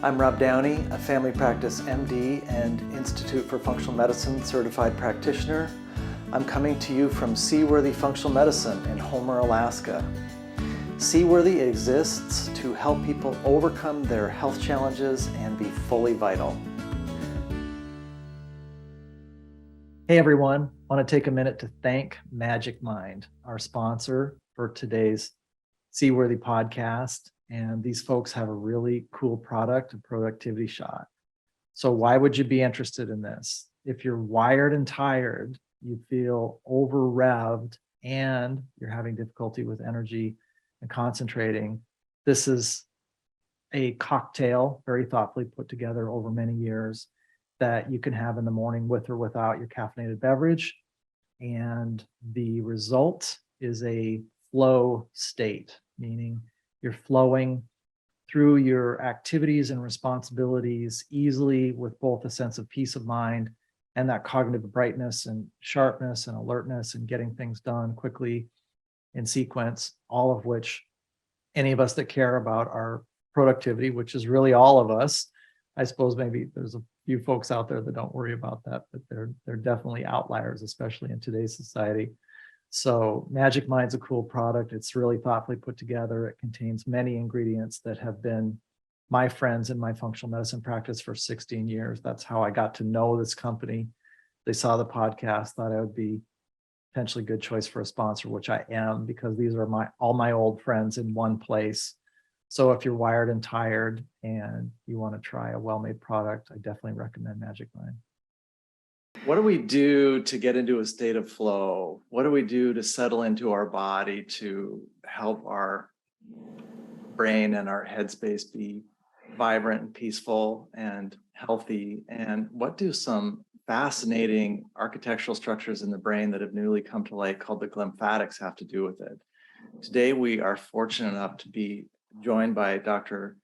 I'm Rob Downey, a family practice MD and Institute for Functional Medicine certified practitioner. I'm coming to you from Seaworthy Functional Medicine in Homer, Alaska. Seaworthy exists to help people overcome their health challenges and be fully vital. Hey everyone, I want to take a minute to thank Magic Mind, our sponsor for today's Seaworthy podcast. And these folks have a really cool product, a productivity shot. So why would you be interested in this? If you're wired and tired, you feel over revved, and you're having difficulty with energy and concentrating, this is a cocktail, very thoughtfully put together over many years, that you can have in the morning with or without your caffeinated beverage. And the result is a flow state, meaning you're flowing through your activities and responsibilities easily with both a sense of peace of mind and that cognitive brightness and sharpness and alertness and getting things done quickly in sequence, all of which any of us that care about our productivity, which is really all of us. I suppose maybe there's a few folks out there that don't worry about that, but they're definitely outliers, especially in today's society. So Magic Mind's a cool product. It's really thoughtfully put together. It contains many ingredients that have been my friends in my functional medicine practice for 16 years. That's how I got to know this company. They saw the podcast, thought I would be potentially a good choice for a sponsor, which I am, because these are all my old friends in one place. So if you're wired and tired and you want to try a well-made product, I definitely recommend Magic Mind. What do we do to get into a state of flow? What do we do to settle into our body to help our brain and our headspace be vibrant and peaceful and healthy? And what do some fascinating architectural structures in the brain that have newly come to light called the glymphatics have to do with it? Today, we are fortunate enough to be joined by Dr.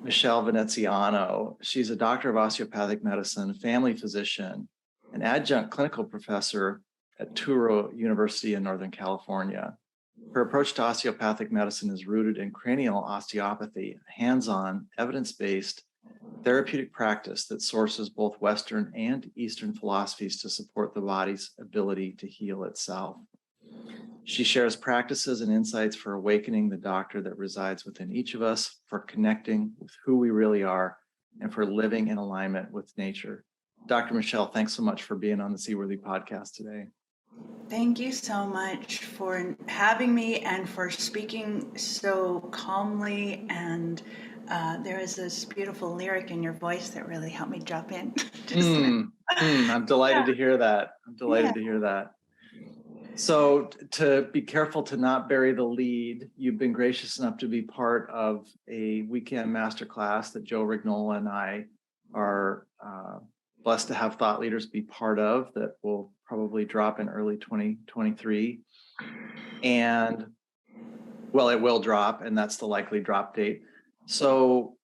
Michelle Veneziano. She's a doctor of osteopathic medicine, family physician, an adjunct clinical professor at Touro University in Northern California. Her approach to osteopathic medicine is rooted in cranial osteopathy, a hands-on, evidence-based therapeutic practice that sources both Western and Eastern philosophies to support the body's ability to heal itself. She shares practices and insights for awakening the doctor that resides within each of us, for connecting with who we really are, and for living in alignment with nature. Dr. Michelle, thanks so much for being on the Seaworthy podcast today. Thank you so much for having me and for speaking so calmly. And there is this beautiful lyric in your voice that really helped me drop in. I'm delighted to hear that. To hear that. So to be careful to not bury the lead, you've been gracious enough to be part of a weekend masterclass that Joe Rignola and I are blessed to have thought leaders be part of, that will probably drop in early 2023. And well, it will drop, and that's the likely drop date. So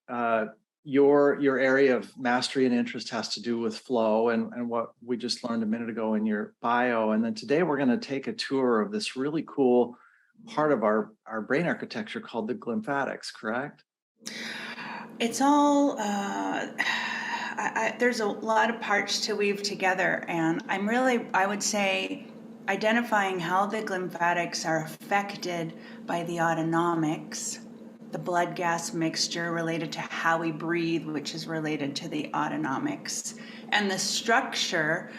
your area of mastery and interest has to do with flow and what we just learned a minute ago in your bio. And then today we're going to take a tour of this really cool part of our brain architecture called the glymphatics, correct? It's all, there's a lot of parts to weave together. And I would say, identifying how the glymphatics are affected by the autonomics, the blood gas mixture related to how we breathe, which is related to the autonomics, and the structure,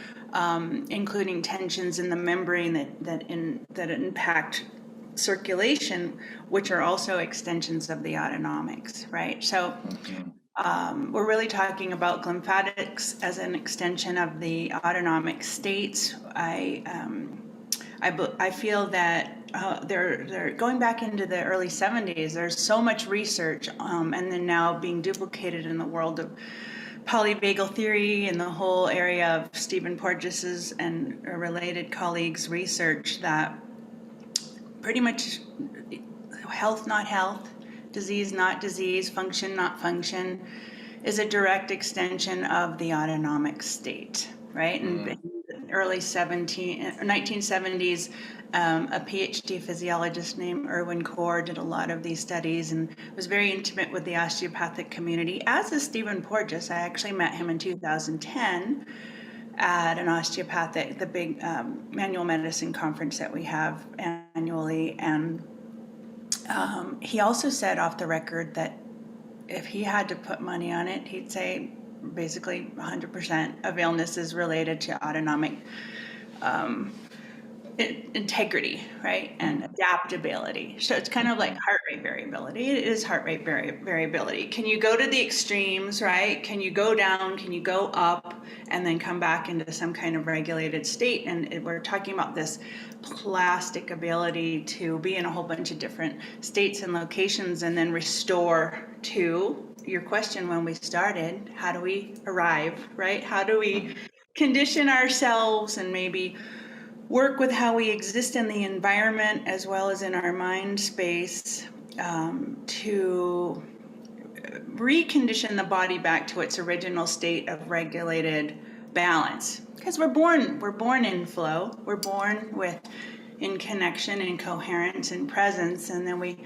including tensions in the membrane that impact circulation, which are also extensions of the autonomics, right? So we're really talking about glymphatics as an extension of the autonomic states. I feel that they're going back into the early 70s. There's so much research, and then now being duplicated in the world of polyvagal theory and the whole area of Stephen Porges's and related colleagues' research, that pretty much health not health, disease not disease, function not function, is a direct extension of the autonomic state, right? And early 1970s. A PhD physiologist named Erwin Core did a lot of these studies and was very intimate with the osteopathic community, as is Stephen Porges. I actually met him in 2010 at an osteopathic, the big manual medicine conference that we have annually. And he also said off the record that if he had to put money on it, he'd say basically 100% of illness is related to autonomic integrity, right? And adaptability. So it's kind of like heart rate variability. It is heart rate variability. Can you go to the extremes, right? Can you go down? Can you go up and then come back into some kind of regulated state? And we're talking about this plastic ability to be in a whole bunch of different states and locations and then restore to your question when we started. How do we arrive, right? How do we condition ourselves and maybe work with how we exist in the environment as well as in our mind space to recondition the body back to its original state of regulated balance? Because we're born in flow, we're born in connection and coherence and presence, and then we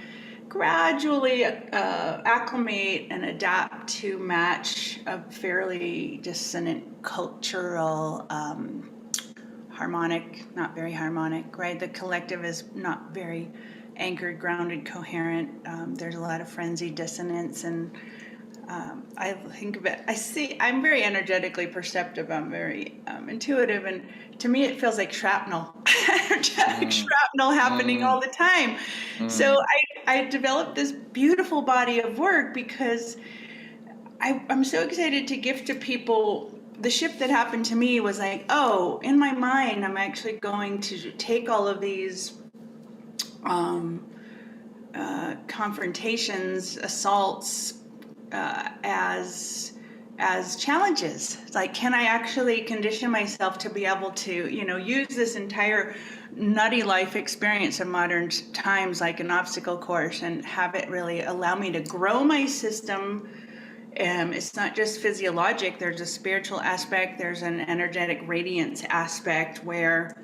gradually acclimate and adapt to match a fairly dissonant cultural harmonic, not very harmonic, right? The collective is not very anchored, grounded, coherent. There's a lot of frenzied dissonance, and I think of it, I'm very energetically perceptive. I'm very intuitive, and to me it feels like shrapnel, energetic shrapnel happening all the time. So I developed this beautiful body of work because I'm so excited to gift to people. The shift that happened to me was like, oh, in my mind, I'm actually going to take all of these confrontations, assaults, as challenges. It's like, can I actually condition myself to be able to, use this entire nutty life experience of modern times like an obstacle course and have it really allow me to grow my system. It's not just physiologic, there's a spiritual aspect, there's an energetic radiance aspect where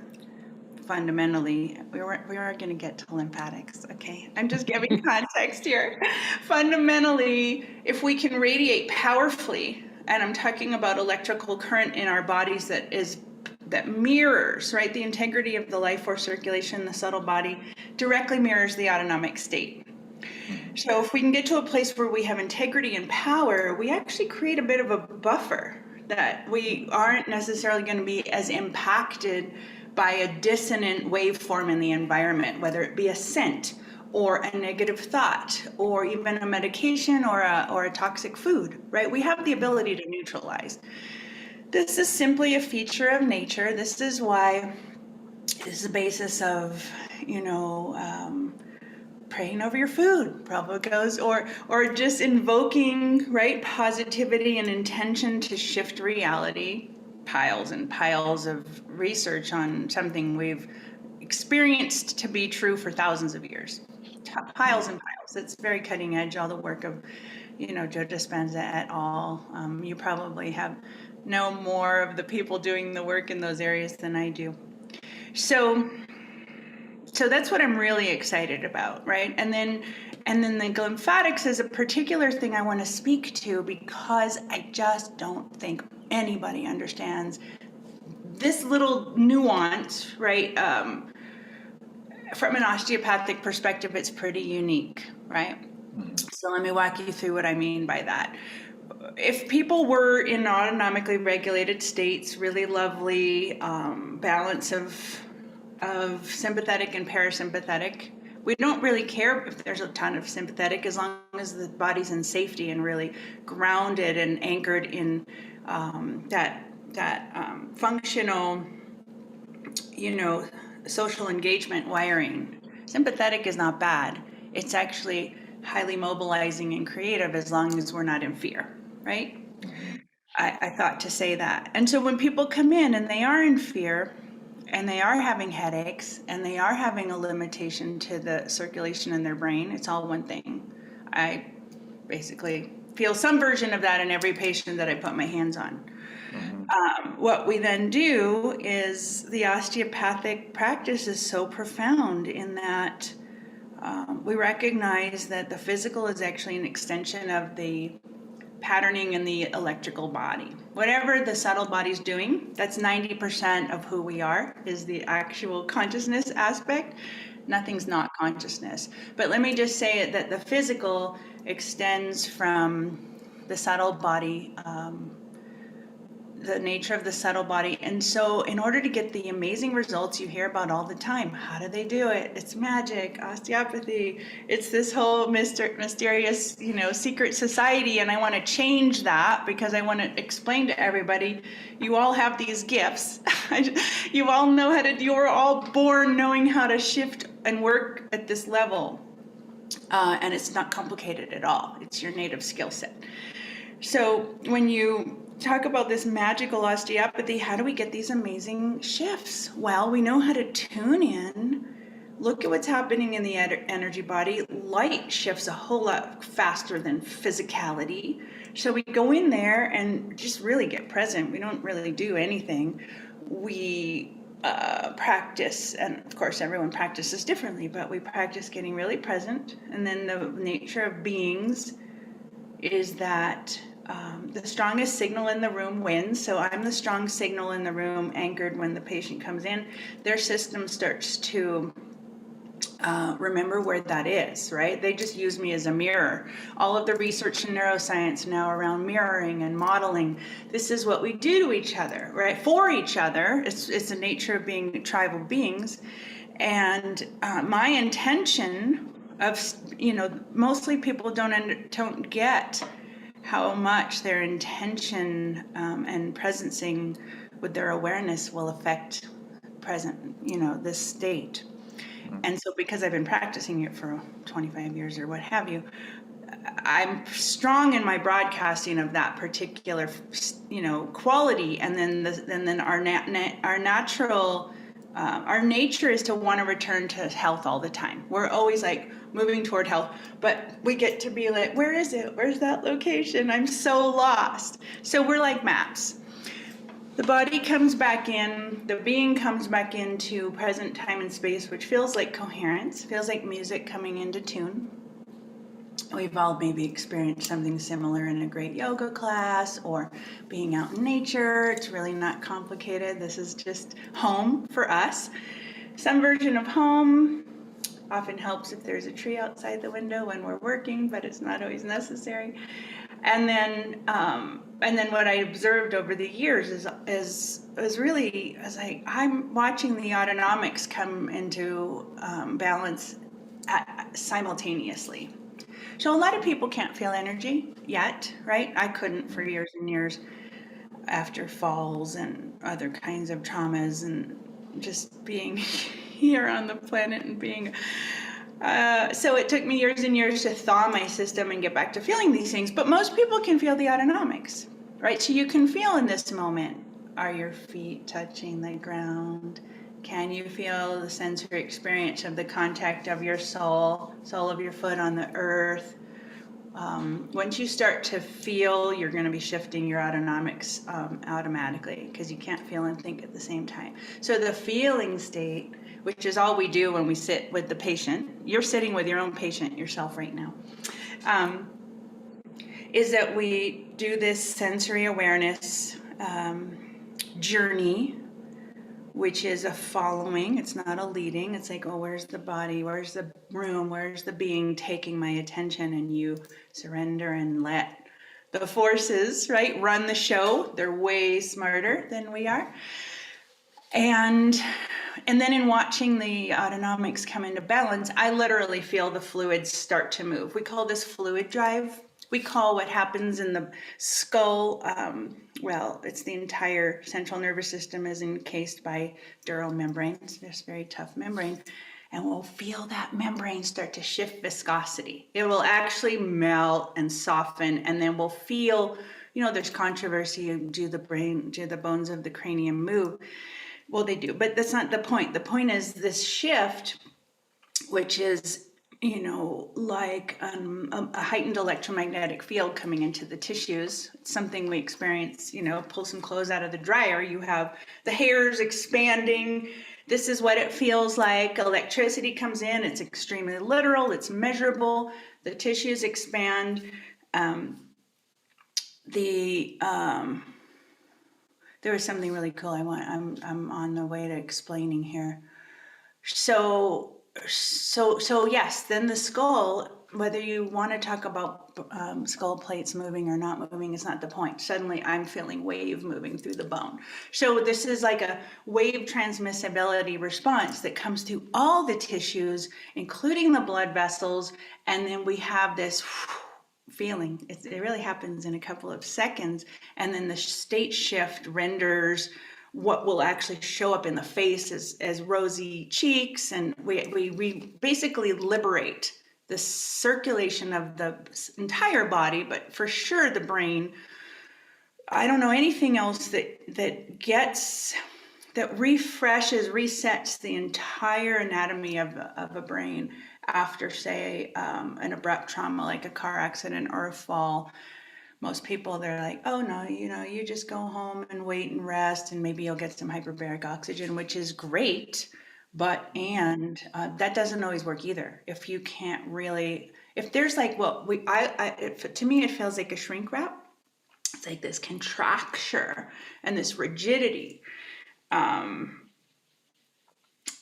fundamentally, we are going to get to lymphatics, okay? I'm just giving context here. Fundamentally, if we can radiate powerfully, and I'm talking about electrical current in our bodies that mirrors, right, the integrity of the life force circulation, the subtle body, directly mirrors the autonomic state. So if we can get to a place where we have integrity and power, we actually create a bit of a buffer that we aren't necessarily going to be as impacted by a dissonant waveform in the environment, whether it be a scent or a negative thought or even a medication or a toxic food, right? We have the ability to neutralize. This is simply a feature of nature. This is why this is the basis of, praying over your food probably goes, or just invoking, right, positivity and intention to shift reality. Piles and piles of research on something we've experienced to be true for thousands of years. Piles and piles. It's very cutting edge, all the work of, Joe Dispenza et al. You probably know more of the people doing the work in those areas than I do. So that's what I'm really excited about, right? And then the lymphatics is a particular thing I want to speak to because I just don't think anybody understands this little nuance, right? From an osteopathic perspective, it's pretty unique, right? So let me walk you through what I mean by that. If people were in autonomically regulated states, really lovely balance of sympathetic and parasympathetic. We don't really care if there's a ton of sympathetic as long as the body's in safety and really grounded and anchored in that functional, social engagement wiring. Sympathetic is not bad. It's actually highly mobilizing and creative as long as we're not in fear, right? I thought to say that. And so when people come in and they are in fear, and they are having headaches, and they are having a limitation to the circulation in their brain, it's all one thing. I basically feel some version of that in every patient that I put my hands on. What we then do is the osteopathic practice is so profound in that we recognize that the physical is actually an extension of the patterning in the electrical body. Whatever the subtle body's doing, that's 90% of who we are, is the actual consciousness aspect. Nothing's not consciousness. But let me just say it that the physical extends from the subtle body, the nature of the subtle body. And so in order to get the amazing results you hear about all the time, how do they do it? It's magic, osteopathy. It's this whole mysterious, secret society. And I want to change that because I want to explain to everybody, you all have these gifts. You all know how to, you were all born knowing how to shift and work at this level. And it's not complicated at all. It's your native skill set. So when you talk about this magical osteopathy, how do we get these amazing shifts? Well, we know how to tune in. Look at what's happening in the energy body. Light shifts a whole lot faster than physicality. So we go in there and just really get present. We don't really do anything. We practice, and of course everyone practices differently, but we practice getting really present. And then the nature of beings is that the strongest signal in the room wins. So I'm the strong signal in the room, anchored when the patient comes in. Their system starts to remember where that is, right? They just use me as a mirror. All of the research in neuroscience now around mirroring and modeling, this is what we do to each other, right? For each other. It's the nature of being tribal beings. And my intention of, mostly people don't get how much their intention and presencing with their awareness will affect this state. And so because I've been practicing it for 25 years or what have you, I'm strong in my broadcasting of that particular, quality. And then our natural, our nature is to want to return to health all the time. We're always like moving toward health, but we get to be like, where is it? Where's that location? I'm so lost. So we're like maps. The body comes back in, the being comes back into present time and space, which feels like coherence, feels like music coming into tune. We've all maybe experienced something similar in a great yoga class or being out in nature. It's really not complicated. This is just home for us. Some version of home often helps if there's a tree outside the window when we're working, but it's not always necessary. And then what I observed over the years is really, as I'm watching the autonomics come into balance simultaneously. So a lot of people can't feel energy yet, right? I couldn't for years and years after falls and other kinds of traumas and just being here on the planet and being so it took me years and years to thaw my system and get back to feeling these things. But most people can feel the autonomics, right? So you can feel in this moment, are your feet touching the ground? Can you feel the sensory experience of the contact of your sole of your foot on the earth? Once you start to feel, you're going to be shifting your autonomics automatically because you can't feel and think at the same time. So the feeling state, which is all we do when we sit with the patient, you're sitting with your own patient yourself right now, is that we do this sensory awareness journey, which is a following. It's not a leading. It's like, oh, where's the body? Where's the room? Where's the being taking my attention? And you surrender and let the forces, right, run the show. They're way smarter than we are. And then in watching the autonomics come into balance, I literally feel the fluids start to move. We call this fluid drive. We call what happens in the skull, it's the entire central nervous system is encased by dural membrane. It's this very tough membrane. And we'll feel that membrane start to shift viscosity. It will actually melt and soften. And then we'll feel, there's controversy. Do the bones of the cranium move? Well, they do, but that's not the point. The point is this shift, which is like a heightened electromagnetic field coming into the tissues. It's something we experience, pull some clothes out of the dryer, you have the hairs expanding. This is what it feels like. Electricity comes in, it's extremely literal, it's measurable, the tissues expand. There was something really cool I'm on the way to explaining here. So yes, then the skull, whether you want to talk about skull plates moving or not moving is not the point. Suddenly I'm feeling wave moving through the bone. So this is like a wave transmissibility response that comes through all the tissues, including the blood vessels. And then we have this feeling. It really happens in a couple of seconds. And then the state shift renders what will actually show up in the face as rosy cheeks, and we basically liberate the circulation of the entire body, but for sure the brain. I don't know anything else that refreshes, resets the entire anatomy of a brain after, say, an abrupt trauma like a car accident or a fall. Most people, they're like, oh no, you just go home and wait and rest, and maybe you'll get some hyperbaric oxygen, which is great. But that doesn't always work either. If you can't really, if there's like, to me, it feels like a shrink wrap. It's like this contracture and this rigidity. And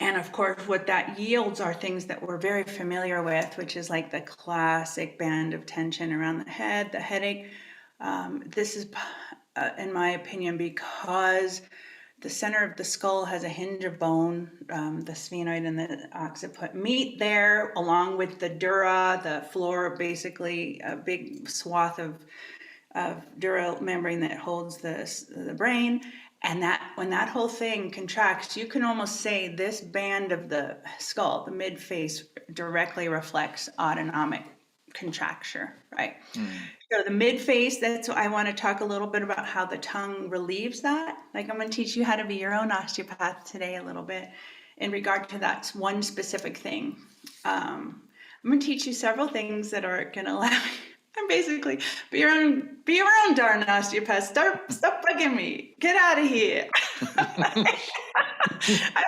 of course, what that yields are things that we're very familiar with, which is like the classic band of tension around the head, the headache. This is, in my opinion, because the center of the skull has a hinge of bone, the sphenoid and the occiput meet there, along with the dura, the floor, basically a big swath of dura membrane that holds the brain. And that when that whole thing contracts, you can almost say this band of the skull, the mid face, directly reflects autonomic contracture, right? So the mid face, that's what I want to talk a little bit about how the tongue relieves that. Like I'm going to teach you how to be your own osteopath today a little bit in regard to that one specific thing. I'm going to teach you several things that are going to allow you. I'm basically be your own darn osteopath. Stop bugging me. Get out of here. I'm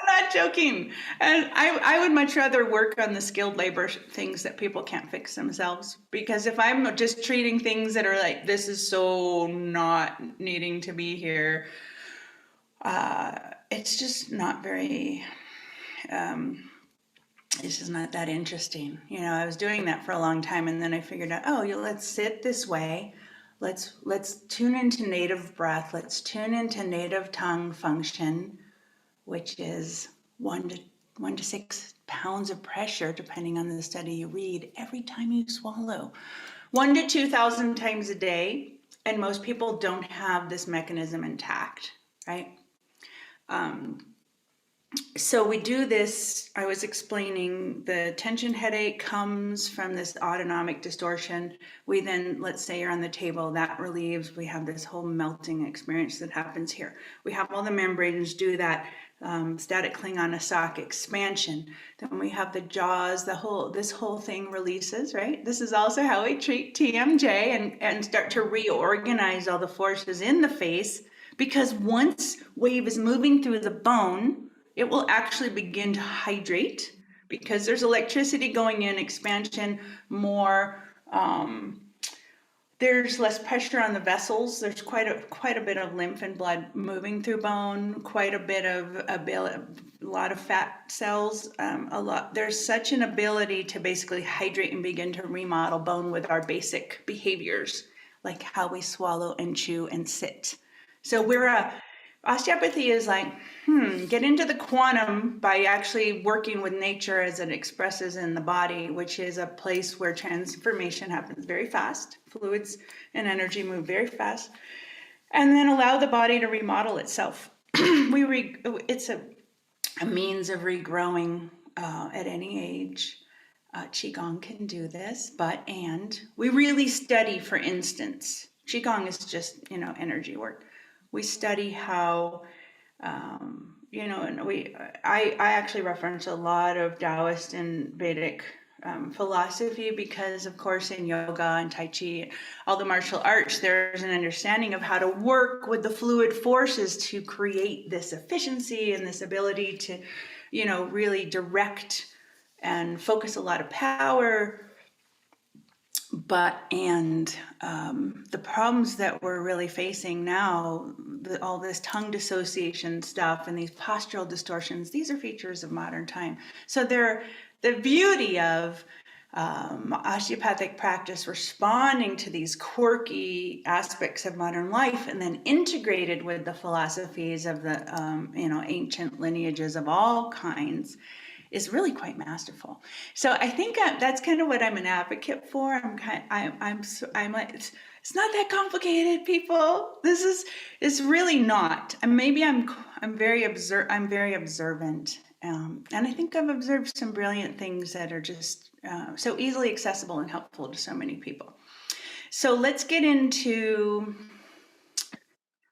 not joking. And I would much rather work on the skilled labor things that people can't fix themselves. Because if I'm just treating things that are like, this is so not needing to be here, it's just not very, it's just not that interesting. I was doing that for a long time, and then I figured out, let's sit this way. Let's tune into native breath. Let's tune into native tongue function, which is 1 to 6 pounds of pressure, depending on the study you read, every time you swallow. 1 to 2,000 times a day, and most people don't have this mechanism intact, right? So we do this, I was explaining, the tension headache comes from this autonomic distortion. We then, let's say you're on the table, that relieves. We have this whole melting experience that happens here. We have all the membranes do that static Klingon sock expansion. Then we have the jaws, this whole thing releases, right? This is also how we treat TMJ and start to reorganize all the forces in the face, because once wave is moving through the bone, it will actually begin to hydrate because there's electricity going in, expansion, more. There's less pressure on the vessels. There's quite a bit of lymph and blood moving through bone. Quite a bit of a lot of fat cells. There's such an ability to basically hydrate and begin to remodel bone with our basic behaviors, like how we swallow and chew and sit. So osteopathy is like, get into the quantum by actually working with nature as it expresses in the body, which is a place where transformation happens very fast. Fluids and energy move very fast. And then allow the body to remodel itself. It's a means of regrowing at any age. Qigong can do this, and we really study, for instance, Qigong is just, energy work. We study how, and I actually reference a lot of Taoist and Vedic philosophy, because of course in yoga and Tai Chi, all the martial arts, there's an understanding of how to work with the fluid forces to create this efficiency and this ability to, really direct and focus a lot of power. The problems that we're really facing now, all this tongue dissociation stuff and these postural distortions, these are features of modern time. So they're the beauty of osteopathic practice responding to these quirky aspects of modern life, and then integrated with the philosophies of the ancient lineages of all kinds, is really quite masterful. So I think that's kind of what I'm an advocate for. I'm like, it's not that complicated, people. It's really not. And maybe I'm very observant, and I think I've observed some brilliant things that are just so easily accessible and helpful to so many people. So let's get into.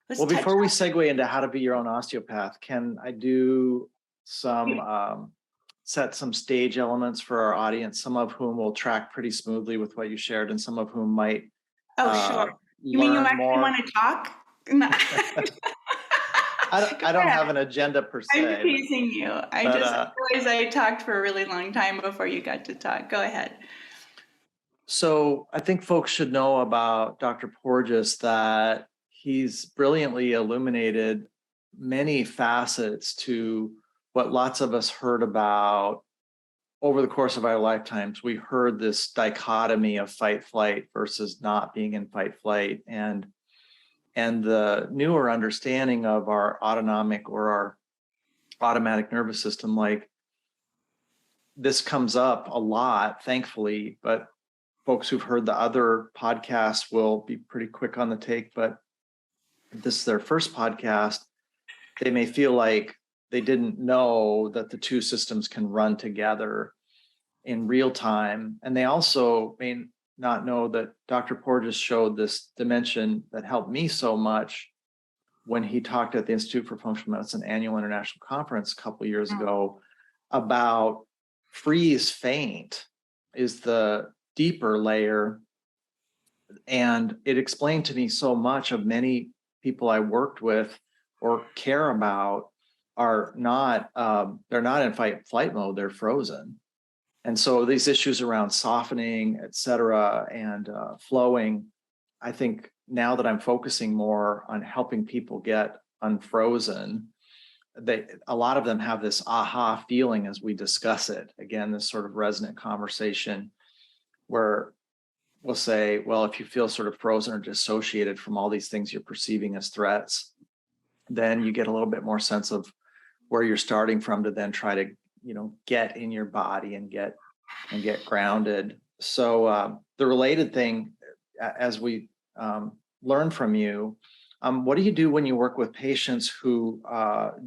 Well, before we segue into how to be your own osteopath, can I do some set some stage elements for our audience, some of whom will track pretty smoothly with what you shared, and some of whom might sure. You mean you actually want to talk? I don't have an agenda per se. I'm teasing you. I realized I talked for a really long time before you got to talk. Go ahead. So I think folks should know about Dr. Porges that he's brilliantly illuminated many facets to what lots of us heard about over the course of our lifetimes. We heard this dichotomy of fight flight versus not being in fight flight, and the newer understanding of our autonomic or our automatic nervous system. Like, this comes up a lot, thankfully, but folks who've heard the other podcasts will be pretty quick on the take. But if this is their first podcast, they may feel like they didn't know that the two systems can run together in real time. And they also may not know that Dr. Porges showed this dimension that helped me so much when he talked at the Institute for Functional Medicine Annual International Conference a couple of years ago about freeze faint is the deeper layer. And it explained to me so much of many people I worked with or care about are not, they're not in fight flight mode, they're frozen. And so these issues around softening, et cetera, and flowing, I think now that I'm focusing more on helping people get unfrozen, a lot of them have this aha feeling as we discuss it. Again, this sort of resonant conversation where we'll say, well, if you feel sort of frozen or dissociated from all these things you're perceiving as threats, then you get a little bit more sense of where you're starting from to then try to get in your body and get grounded. So the related thing, as we learn from you, what do you do when you work with patients who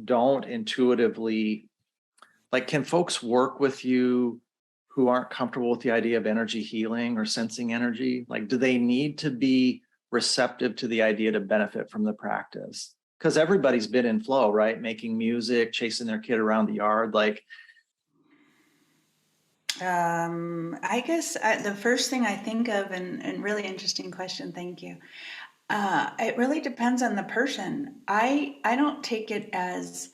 don't intuitively, like, can folks work with you who aren't comfortable with the idea of energy healing or sensing energy? Like, do they need to be receptive to the idea to benefit from the practice? Because everybody's been in flow, right? Making music, chasing their kid around the yard, like. I guess the first thing I think of, and really interesting question, thank you. It really depends on the person. I don't take it as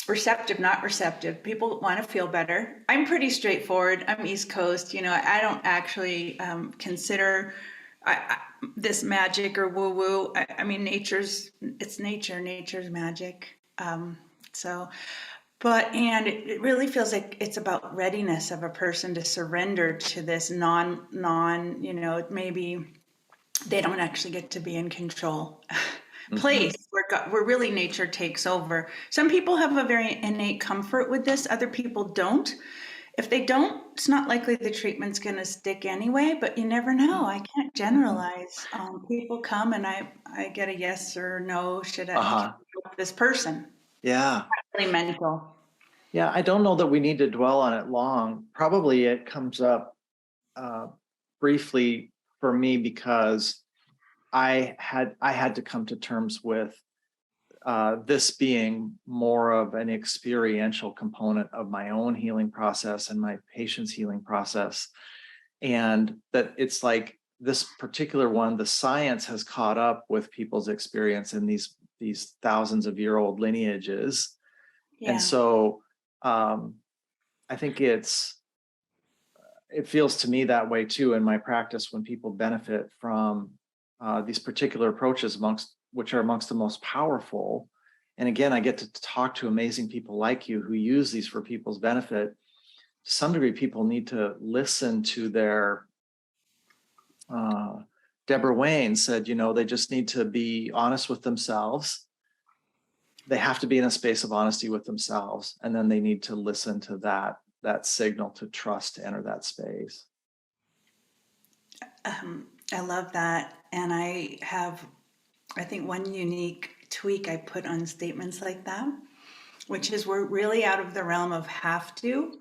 receptive, not receptive. People want to feel better. I'm pretty straightforward. I'm East Coast. I don't actually consider this magic or woo woo. I mean, nature's magic. And it really feels like it's about readiness of a person to surrender to this maybe they don't actually get to be in control place where really nature takes over. Some people have a very innate comfort with this, other people don't. If they don't, it's not likely the treatment's going to stick anyway, but you never know. I can't generalize. People come and I get a yes or no, should I help this person? Yeah. Really mental. Yeah, I don't know that we need to dwell on it long. Probably it comes up briefly for me because I had to come to terms with this being more of an experiential component of my own healing process and my patient's healing process. And that it's like this particular one, the science has caught up with people's experience in these thousands of year old lineages. Yeah. And so I think it feels to me that way too in my practice when people benefit from these particular approaches which are amongst the most powerful. And again, I get to talk to amazing people like you who use these for people's benefit. To some degree, people need to listen to their Deborah Wayne said, they just need to be honest with themselves. They have to be in a space of honesty with themselves. And then they need to listen to that signal to trust to enter that space. I love that. And I think one unique tweak I put on statements like that, which is we're really out of the realm of have to.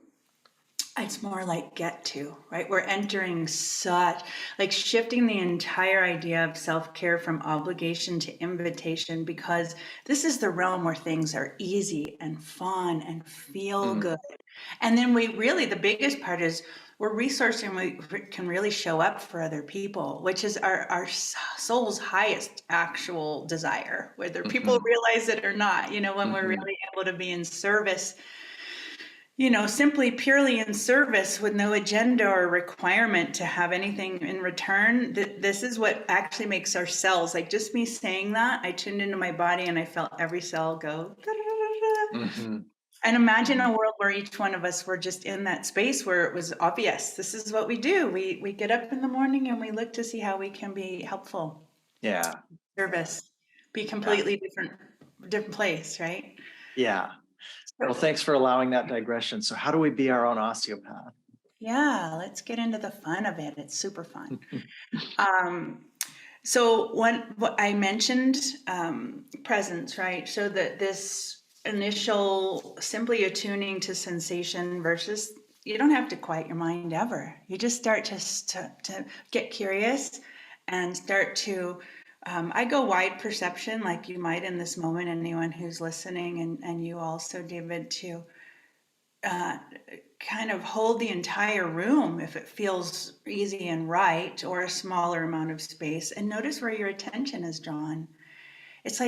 It's more like get to, right? We're entering shifting the entire idea of self-care from obligation to invitation, because this is the realm where things are easy and fun and feel good. And then the biggest part is we're resourcing, we can really show up for other people, which is our soul's highest actual desire, whether people realize it or not, when we're really able to be in service, simply purely in service with no agenda or requirement to have anything in return. This is what actually makes our cells, like just me saying that, I tuned into my body and I felt every cell go. And imagine a world where each one of us were just in that space where it was obvious. This is what we do. We get up in the morning and we look to see how we can be helpful. Yeah. Service. Be completely different place, right? Yeah. Well, thanks for allowing that digression. So how do we be our own osteopath? Yeah, let's get into the fun of it. It's super fun. So what I mentioned, presence, right? So that this initial simply attuning to sensation versus, you don't have to quiet your mind ever. You just start to get curious and start to, I go wide perception like you might in this moment, anyone who's listening, and you also, David, to kind of hold the entire room if it feels easy and right, or a smaller amount of space, and notice where your attention is drawn. It's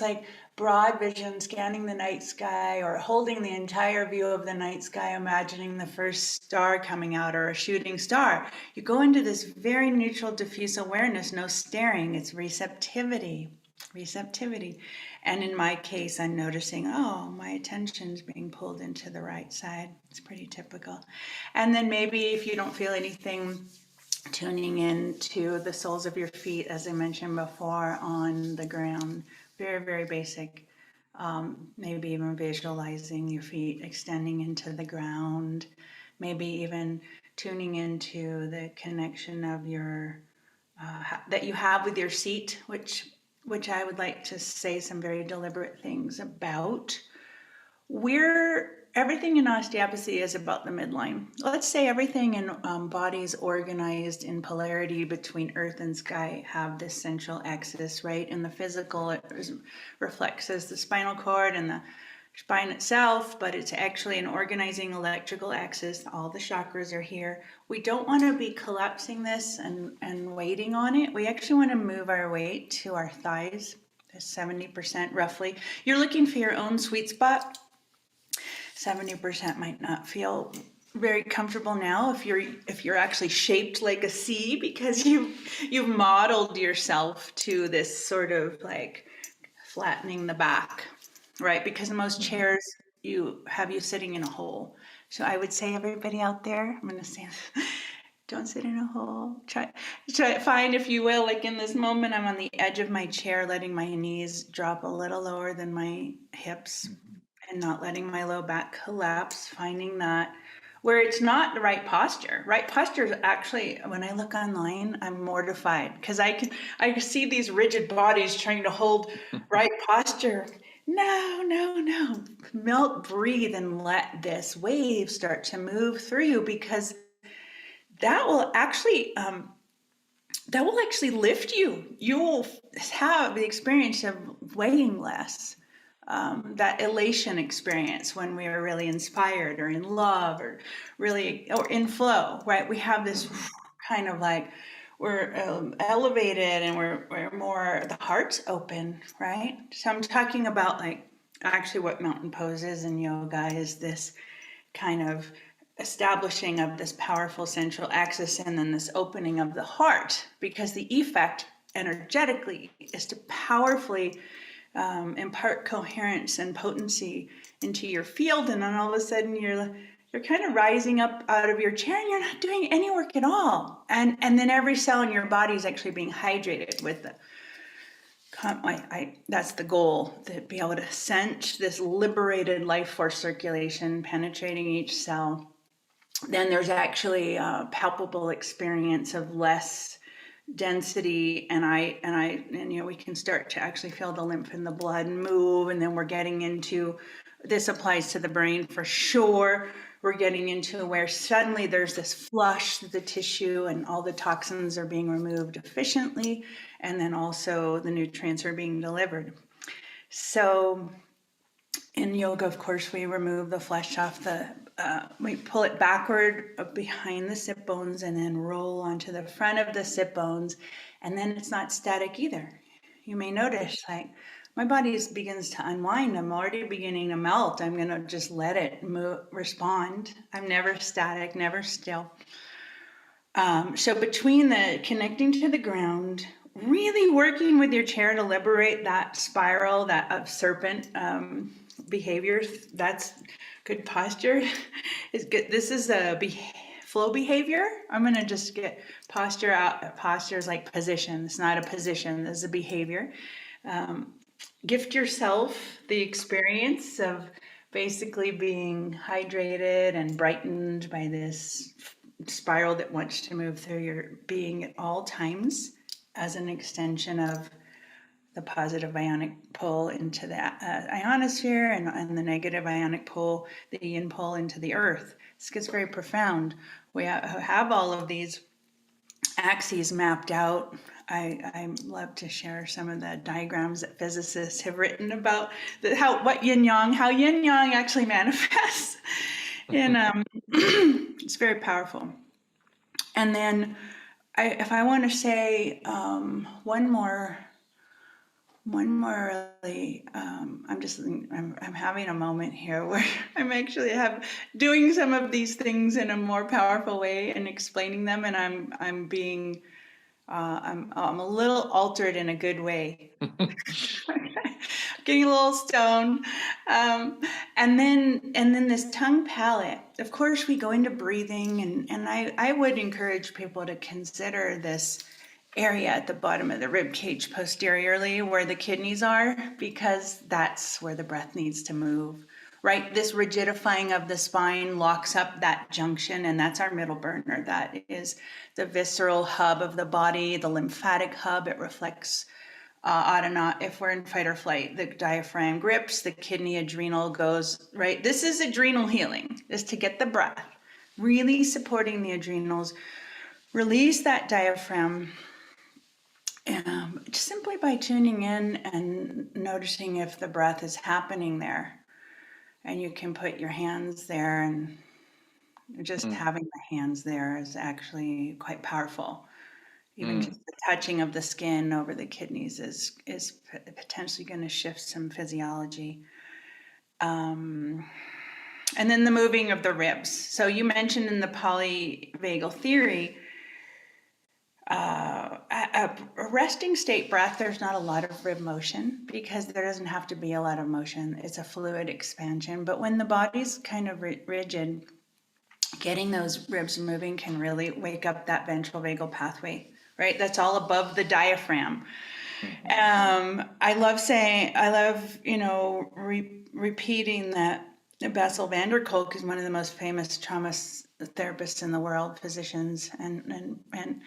like broad vision, scanning the night sky, or holding the entire view of the night sky, imagining the first star coming out, or a shooting star. You go into this very neutral, diffuse awareness, no staring. It's receptivity. And in my case, I'm noticing, my attention's being pulled into the right side. It's pretty typical. And then maybe if you don't feel anything, tuning in to the soles of your feet, as I mentioned before, on the ground. Very, very basic. Maybe even visualizing your feet extending into the ground. Maybe even tuning into the connection of your that you have with your seat, which I would like to say some very deliberate things about. Everything in osteopathy is about the midline. Let's say everything in bodies organized in polarity between earth and sky have this central axis, right? In the physical, it reflects as the spinal cord and the spine itself, but it's actually an organizing electrical axis. All the chakras are here. We don't want to be collapsing this and waiting on it. We actually want to move our weight to our thighs, 70% roughly. You're looking for your own sweet spot. 70% might not feel very comfortable now if you're actually shaped like a C, because you've modeled yourself to this sort of like flattening the back, right? Because in most chairs you have you sitting in a hole. So I would say, everybody out there, I'm going to say, don't sit in a hole. Try find, if you will, like in this moment, I'm on the edge of my chair, letting my knees drop a little lower than my hips, and not letting my low back collapse, finding that where it's not the right posture. Right posture is actually, when I look online, I'm mortified because I see these rigid bodies trying to hold right posture. No. Melt, breathe, and let this wave start to move through you, because that will actually lift you. You will have the experience of weighing less. That elation experience when we are really inspired or in love or really or in flow, right? We have this kind of like we're elevated and we're more, the heart's open, right? So I'm talking about like actually what mountain pose is in yoga is this kind of establishing of this powerful central axis and then this opening of the heart, because the effect energetically is to powerfully impart coherence and potency into your field, and then all of a sudden you're kind of rising up out of your chair and you're not doing any work at all, and then every cell in your body is actually being hydrated with the that's the goal, to be able to sense this liberated life force circulation penetrating each cell. Then there's actually a palpable experience of less density, and we can start to actually feel the lymph in the blood move, and then we're getting into, this applies to the brain for sure, we're getting into where suddenly there's this flush to the tissue and all the toxins are being removed efficiently, and then also the nutrients are being delivered. So in yoga, of course, we remove the flesh off we pull it backward behind the sit bones and then roll onto the front of the sit bones. And then it's not static either. You may notice like my body begins to unwind. I'm already beginning to melt. I'm going to just let it respond. I'm never static, never still. So between the connecting to the ground, really working with your chair to liberate that spiral, that of serpent behaviors, that's good posture. Is good. This is a flow behavior. I'm going to just get posture out. Posture is like position. It's not a position. This is a behavior. Gift yourself the experience of basically being hydrated and brightened by this spiral that wants to move through your being at all times, as an extension of the positive ionic pull into the ionosphere and the negative ionic pull, the yin pull into the earth. This gets very profound. We have all of these axes mapped out. I love to share some of the diagrams that physicists have written about how yin yang actually manifests. And it's very powerful. And then if I want to say one more really, I'm having a moment here where I'm actually doing some of these things in a more powerful way and explaining them, and I'm being I'm a little altered in a good way. Getting a little stoned. And then this tongue palate. Of course, we go into breathing, and I would encourage people to consider this area at the bottom of the rib cage posteriorly where the kidneys are, because that's where the breath needs to move. Right, this rigidifying of the spine locks up that junction, and that's our middle burner. That is the visceral hub of the body, the lymphatic hub. It reflects if we're in fight or flight, the diaphragm grips, the kidney, adrenal goes, right? This is adrenal healing, is to get the breath, really supporting the adrenals. Release that diaphragm just simply by tuning in and noticing if the breath is happening there. And you can put your hands there, and just having the hands there is actually quite powerful. Even just the touching of the skin over the kidneys is potentially going to shift some physiology. And then the moving of the ribs. So you mentioned in the polyvagal theory, a resting state breath, there's not a lot of rib motion because there doesn't have to be a lot of motion. It's a fluid expansion. But when the body's kind of rigid, getting those ribs moving can really wake up that ventral vagal pathway, right? That's all above the diaphragm. I love repeating that Bessel van der Kolk is one of the most famous trauma therapists in the world, physicians, and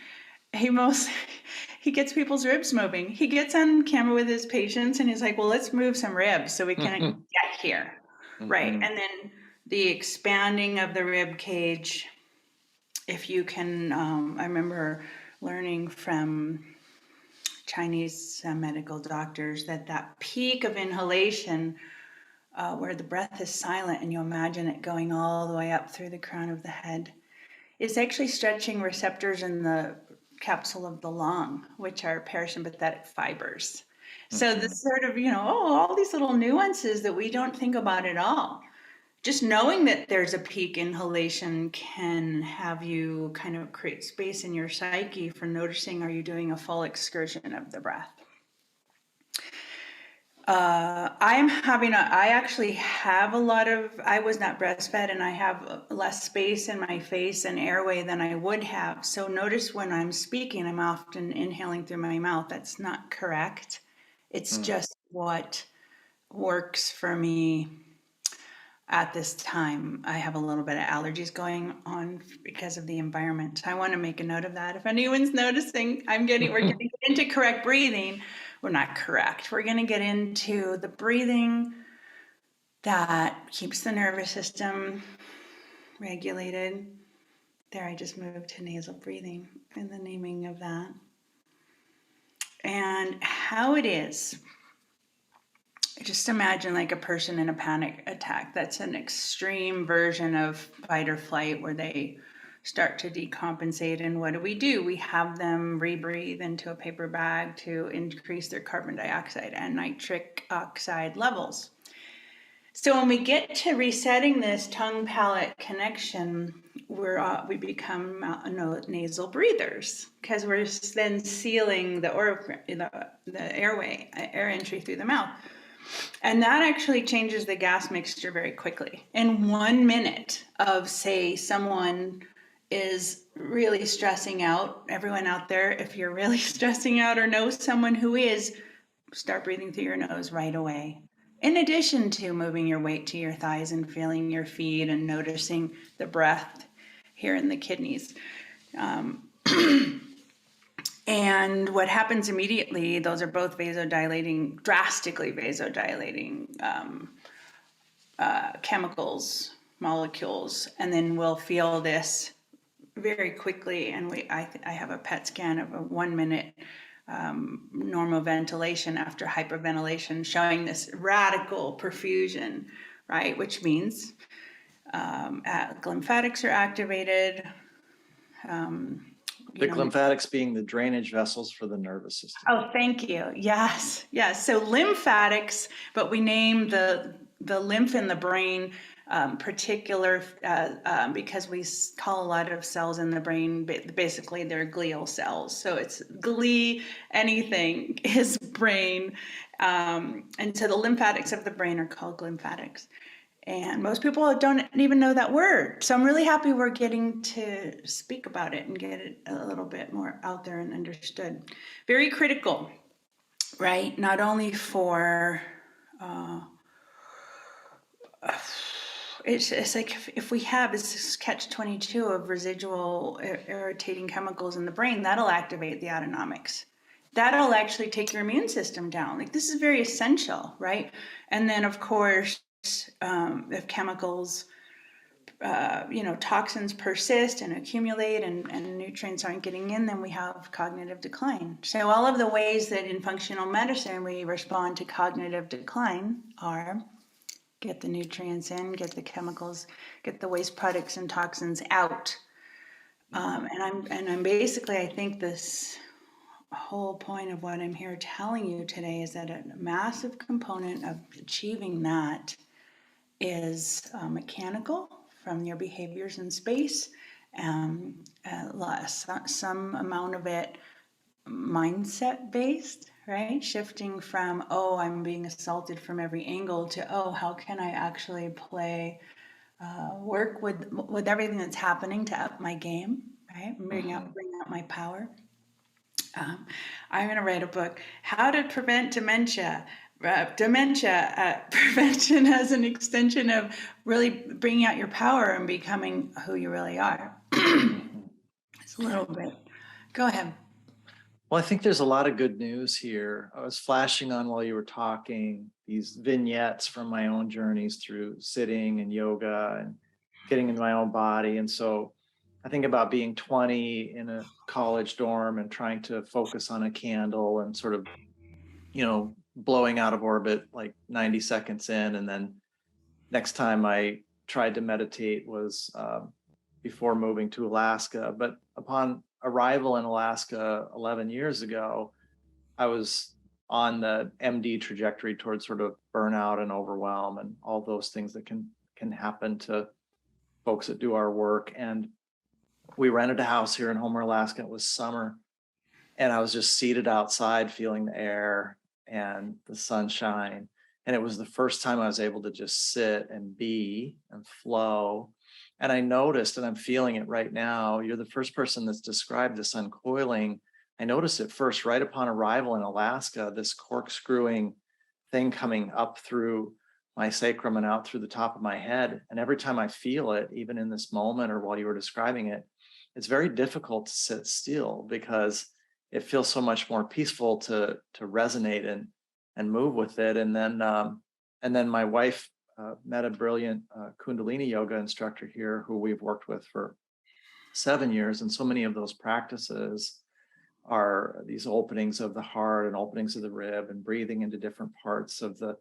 he gets people's ribs moving. He gets on camera with his patients and he's like, well, let's move some ribs so we can get here. Right. And then the expanding of the rib cage. If you can, I remember learning from Chinese medical doctors that peak of inhalation, where the breath is silent and you imagine it going all the way up through the crown of the head, is actually stretching receptors in the capsule of the lung, which are parasympathetic fibers. So this sort of, all these little nuances that we don't think about at all. Just knowing that there's a peak inhalation can have you kind of create space in your psyche for noticing, are you doing a full excursion of the breath? I actually have I was not breastfed, and I have less space in my face and airway than I would have. So notice when I'm speaking, I'm often inhaling through my mouth. That's not correct. It's just what works for me at this time. I have a little bit of allergies going on because of the environment. I want to make a note of that. If anyone's noticing, we're getting into correct breathing. We're not correct. We're going to get into the breathing that keeps the nervous system regulated. There, I just moved to nasal breathing in the naming of that. And how it is. Just imagine like a person in a panic attack. That's an extreme version of fight or flight where they start to decompensate. And what do? We have them rebreathe into a paper bag to increase their carbon dioxide and nitric oxide levels. So when we get to resetting this tongue-palate connection, we become nasal breathers, because we're then sealing the airway, air entry through the mouth. And that actually changes the gas mixture very quickly. In 1 minute of, say, someone is really stressing out, everyone out there, if you're really stressing out or know someone who is, start breathing through your nose right away. In addition to moving your weight to your thighs and feeling your feet and noticing the breath here in the kidneys. And what happens immediately, those are both vasodilating, drastically vasodilating chemicals, molecules, and then we'll feel this very quickly. And I have a PET scan of a 1 minute normal ventilation after hyperventilation, showing this radical perfusion, right? Which means lymphatics are activated. Lymphatics being the drainage vessels for the nervous system. Oh, thank you. Yes. So lymphatics, but we name the lymph in the brain particular because we call a lot of cells in the brain, basically they're glial cells. So it's anything is brain. And so the lymphatics of the brain are called lymphatics. And most people don't even know that word. So I'm really happy we're getting to speak about it and get it a little bit more out there and understood. Very critical, right? Not only for, it's like if we have this catch-22 of residual irritating chemicals in the brain, that'll activate the autonomics. That'll actually take your immune system down. Like, this is very essential, right? And then, of course, if chemicals, toxins persist and accumulate and nutrients aren't getting in, then we have cognitive decline. So all of the ways that in functional medicine we respond to cognitive decline are get the nutrients in, get the chemicals, get the waste products and toxins out. And I'm basically, I think this whole point of what I'm here telling you today is that a massive component of achieving that is mechanical from your behaviors in space, some amount of it mindset based, right? Shifting from, oh, I'm being assaulted from every angle to, oh, how can I actually work with everything that's happening to up my game, right? Bring out my power. I'm going to write a book, How to Prevent Dementia. Prevention as an extension of really bringing out your power and becoming who you really are. It's a little bit. Go ahead. Well, I think there's a lot of good news here. I was flashing on while you were talking these vignettes from my own journeys through sitting and yoga and getting into my own body. And so I think about being 20 in a college dorm and trying to focus on a candle and sort of, blowing out of orbit like 90 seconds in. And then next time I tried to meditate was before moving to Alaska. But upon arrival in Alaska 11 years ago, I was on the MD trajectory towards sort of burnout and overwhelm and all those things that can happen to folks that do our work. And we rented a house here in Homer, Alaska. It was summer, and I was just seated outside feeling the air and the sunshine. And it was the first time I was able to just sit and be and flow. And I noticed, and I'm feeling it right now, you're the first person that's described this uncoiling. I noticed it first right upon arrival in Alaska, this corkscrewing thing coming up through my sacrum and out through the top of my head. And every time I feel it, even in this moment or while you were describing it, it's very difficult to sit still because it feels so much more peaceful to resonate and move with it. And then my wife met a brilliant Kundalini yoga instructor here who we've worked with for 7 years. And so many of those practices are these openings of the heart and openings of the rib and breathing into different parts of the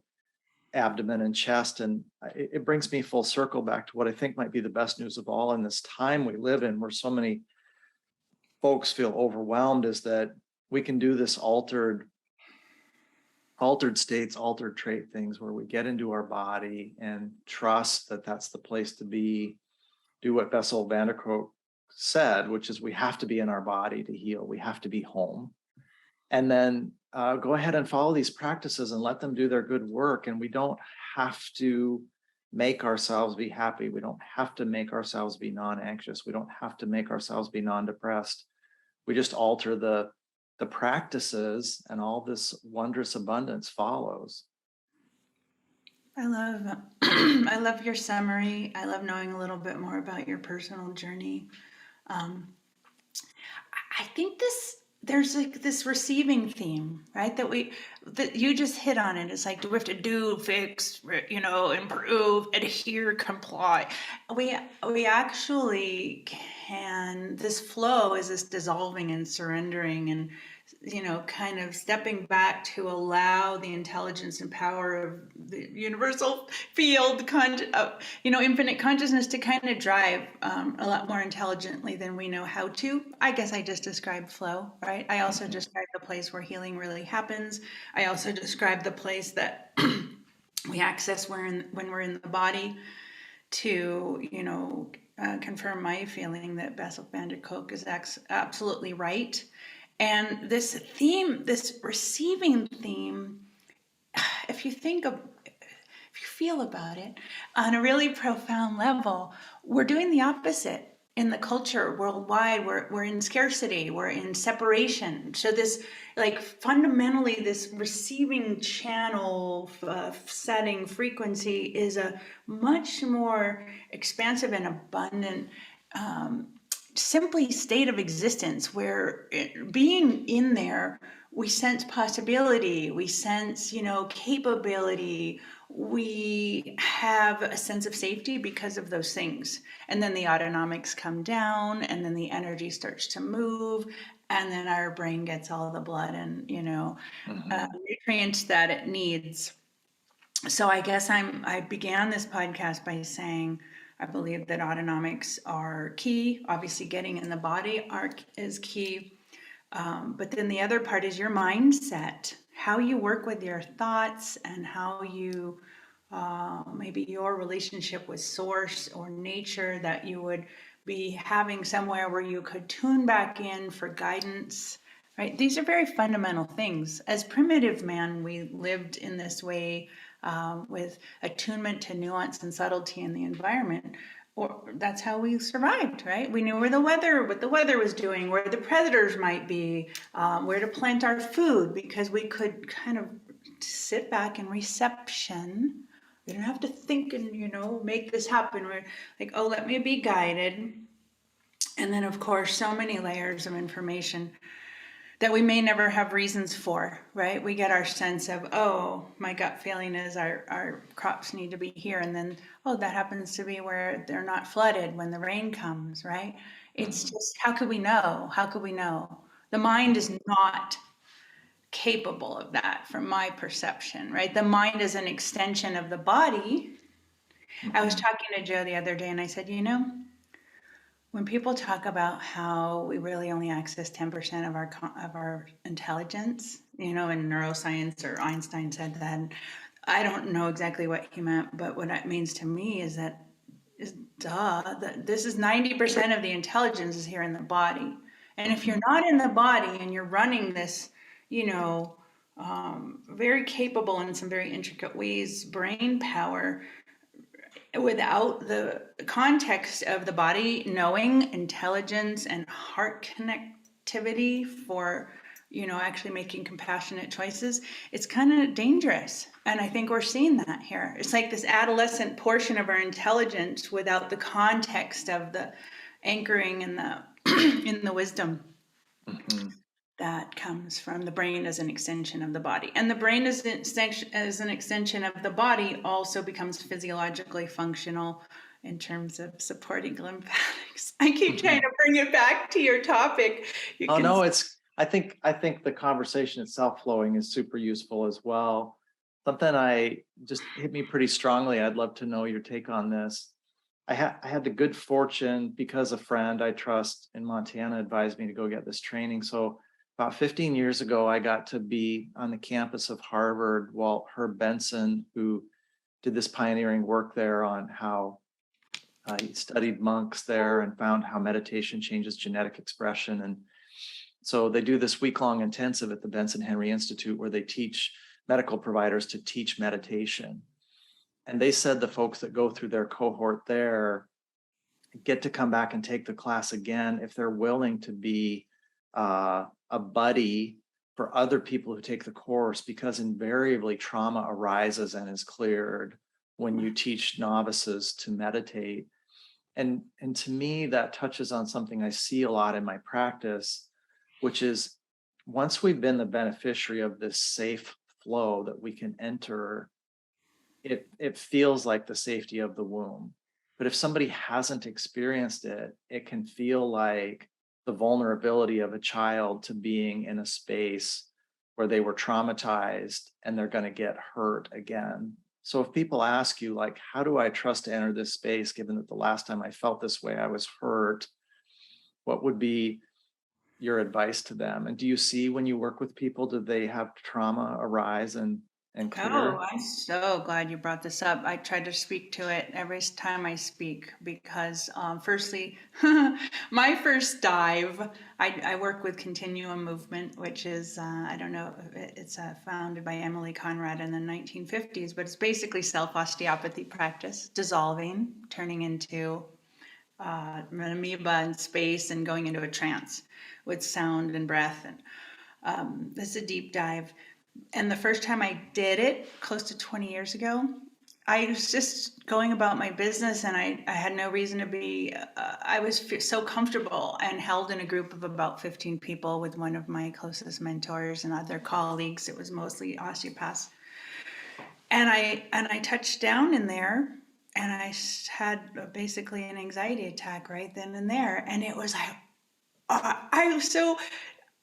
abdomen and chest. And it brings me full circle back to what I think might be the best news of all in this time we live in, where so many folks feel overwhelmed, is that we can do this altered states, altered trait things where we get into our body and trust that that's the place to be, do what Bessel van der Kolk said, which is we have to be in our body to heal. We have to be home. And then go ahead and follow these practices and let them do their good work. And we don't have to make ourselves be happy. We don't have to make ourselves be non-anxious. We don't have to make ourselves be non-depressed. We just alter the practices and all this wondrous abundance follows. I love I love your summary. I love knowing a little bit more about your personal journey. Um, I think there's like this receiving theme, right? That you just hit on it. It's like, do we have to do, fix, improve, adhere, comply? We actually can. This flow is this dissolving and surrendering and kind of stepping back to allow the intelligence and power of the universal field, infinite consciousness to kind of drive a lot more intelligently than we know how to. I guess I just described flow, right? I also described the place where healing really happens. I also described the place that we access when we're in the body to, confirm my feeling that Bessel van der Kolk is absolutely right. And this theme, this receiving theme, if you feel about it on a really profound level, we're doing the opposite in the culture worldwide. We're in scarcity, we're in separation. So this, fundamentally, this receiving channel setting frequency is a much more expansive and abundant simply state of existence where being in there, we sense possibility, we sense, capability, we have a sense of safety because of those things. And then the autonomics come down and then the energy starts to move and then our brain gets all the blood and, nutrients that it needs. So I guess I began this podcast by saying, I believe that autonomics are key. Obviously, getting in the body is key. But then the other part is your mindset, how you work with your thoughts and how you, maybe your relationship with source or nature that you would be having somewhere where you could tune back in for guidance, right? These are very fundamental things. As primitive man, we lived in this way with attunement to nuance and subtlety in the environment. Or that's how we survived, right? We knew what the weather was doing, where the predators might be, where to plant our food, because we could kind of sit back in reception. We don't have to think and, make this happen. We're like, oh, let me be guided. And then, of course, so many layers of information that we may never have reasons for, right? We get our sense of, oh, my gut feeling is our crops need to be here. And then, oh, that happens to be where they're not flooded when the rain comes, right? It's just, how could we know? How could we know? The mind is not capable of that from my perception, right? The mind is an extension of the body. I was Mhm. talking to Joe the other day and I said, when people talk about how we really only access 10% of our intelligence, in neuroscience, or Einstein said that. I don't know exactly what he meant, but what it means to me is that this is 90% of the intelligence is here in the body. And if you're Mhm. not in the body and you're running this, you know, very capable in some very intricate ways, brain power, without the context of the body knowing intelligence and heart connectivity for actually making compassionate choices, it's kind of dangerous. And I think we're seeing that here. It's like this adolescent portion of our intelligence without the context of the anchoring and the in the wisdom Mhm. that comes from the brain as an extension of the body. And the brain as an extension of the body also becomes physiologically functional in terms of supporting lymphatics. I keep trying Mhm. to bring it back to your topic. You Oh can. no, I think the conversation itself flowing is super useful as well. Something I just hit me pretty strongly. I'd love to know your take on this. I had the good fortune, because a friend I trust in Montana advised me to go get this training. So about 15 years ago, I got to be on the campus of Harvard while Herb Benson, who did this pioneering work there on how he studied monks there and found how meditation changes genetic expression. And so they do this week-long intensive at the Benson Henry Institute where they teach medical providers to teach meditation. And they said the folks that go through their cohort there get to come back and take the class again if they're willing to be a buddy for other people who take the course, because invariably trauma arises and is cleared when you teach novices to meditate. And to me, that touches on something I see a lot in my practice, which is once we've been the beneficiary of this safe flow that we can enter, it feels like the safety of the womb. But if somebody hasn't experienced it, it can feel like the vulnerability of a child to being in a space where they were traumatized and they're going to get hurt again. So if people ask you, like, how do I trust to enter this space, given that the last time I felt this way, I was hurt, what would be your advice to them? And do you see when you work with people, do they have trauma arise and Oh, clear? I'm so glad you brought this up. I try to speak to it every time I speak because, firstly, my first dive, I work with continuum movement, which is, I don't know, it's founded by Emily Conrad in the 1950s, but it's basically self osteopathy practice, dissolving, turning into an amoeba in space and going into a trance with sound and breath. And this is a deep dive. And the first time I did it, close to 20 years ago, I was just going about my business and I had no reason to be. I was so comfortable and held in a group of about 15 people with one of my closest mentors and other colleagues. It was mostly osteopaths. And I touched down in there and I had basically an anxiety attack right then and there. And it was like,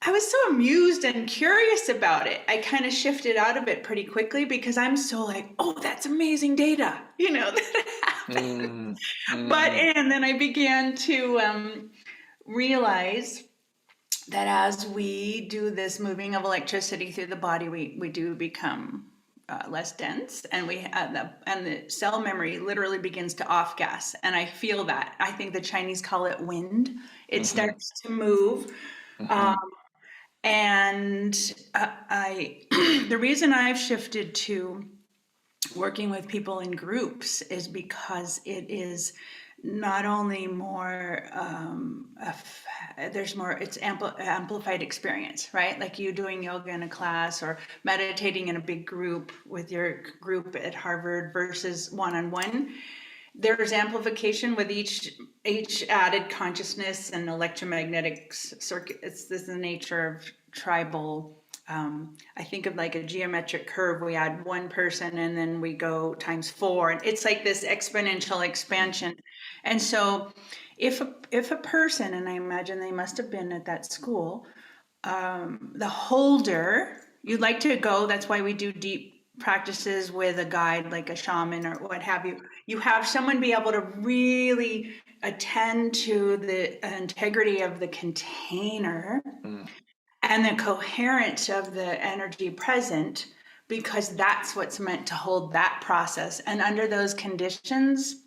I was so amused and curious about it. I kind of shifted out of it pretty quickly because I'm so like, oh, that's amazing data, that happened. Mm, But mm, and then I began to realize that as we do this moving of electricity through the body, we do become less dense, and the cell memory literally begins to off gas, and I feel that. I think the Chinese call it wind. It mhm, starts to move. Um, mhm, and I, the reason I've shifted to working with people in groups is because it is not only more, there's more, it's amplified experience, right? Like you doing yoga in a class or meditating in a big group with your group at Harvard versus one-on-one. There's amplification with each added consciousness and electromagnetic circuit. This is the nature of tribal I think of like a geometric curve. We add one person and then we go times four. And it's like this exponential expansion. And so if a person, and I imagine they must have been at that school, the holder, you'd like to go, that's why we do deep practices with a guide like a shaman or what have you. You have someone be able to really attend to the integrity of the container and the coherence of the energy present, because that's what's meant to hold that process. And under those conditions,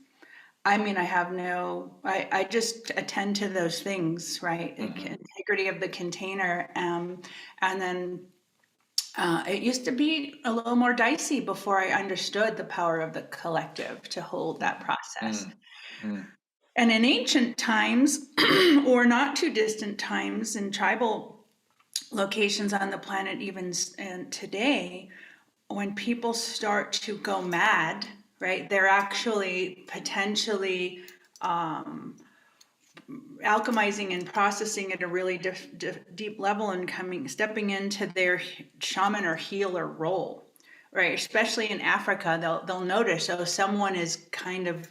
I mean, I just attend to those things, right? Integrity of the container. And then it used to be a little more dicey before I understood the power of the collective to hold that process. And in ancient times, or not too distant times, in tribal locations on the planet, even today, when people start to go mad, right, they're actually potentially alchemizing and processing at a really deep level and stepping into their shaman or healer role, right? Especially in Africa, they'll notice, oh, someone is kind of